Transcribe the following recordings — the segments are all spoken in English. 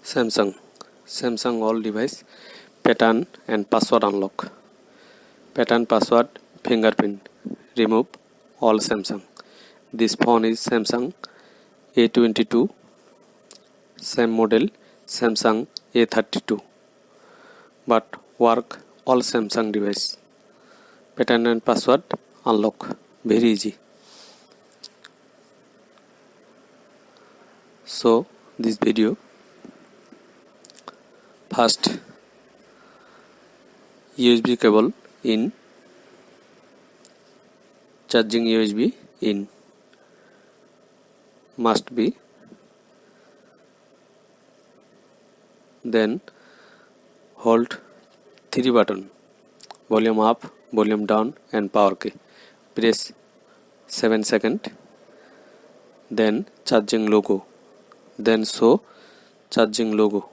Samsung all device pattern and password unlock. Pattern, password, fingerprint. Remove all Samsung. This phone is Samsung A22. Same model Samsung A32. But work all Samsung device. Pattern and password unlock. Very easy. So this video, first USB cable in, charging USB in must be, then hold 3 button, volume up, volume down and power key, press 7 seconds, then charging logo, then show charging logo.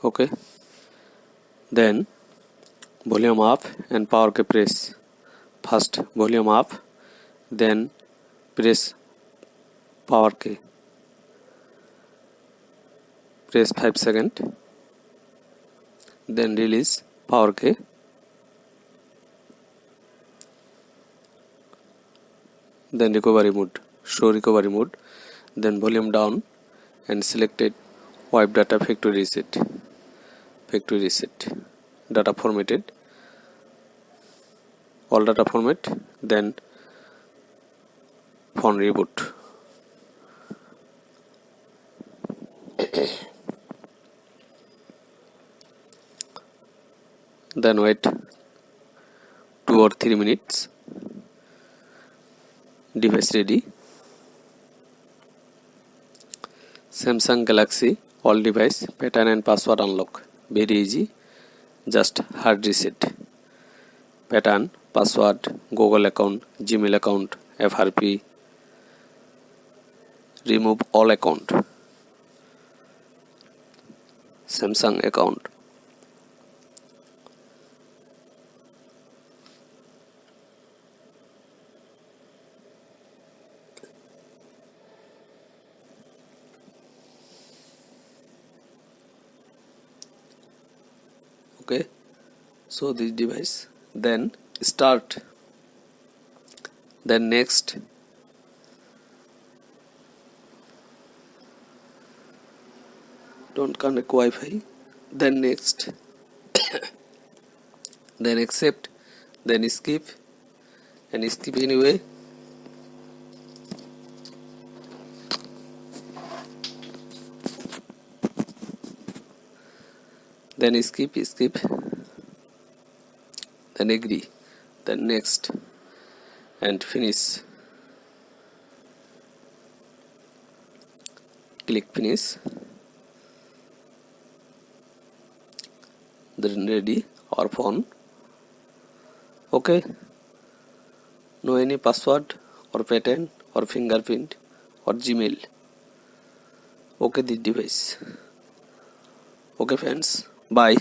Okay, then volume up and power key press. First volume up, then press power key, press 5 seconds, then release power key, then recovery mode, show recovery mode, then volume down and selected wipe data factory reset, data formatted, all data format, then phone reboot. Then wait 2 or 3 minutes. Device ready. Samsung Galaxy all device pattern and password unlock. Very easy. Just hard reset. Pattern, password, Google account, Gmail account, FRP. Remove all account. Samsung account. Okay, so this device, then start, then next, don't connect Wi-Fi, then next, then accept, then skip, and skip anyway. Then skip, then agree, then next, and finish. Click finish. Then ready our phone. Okay, no any password or pattern or fingerprint or Gmail. Okay, this device. Okay friends, bye.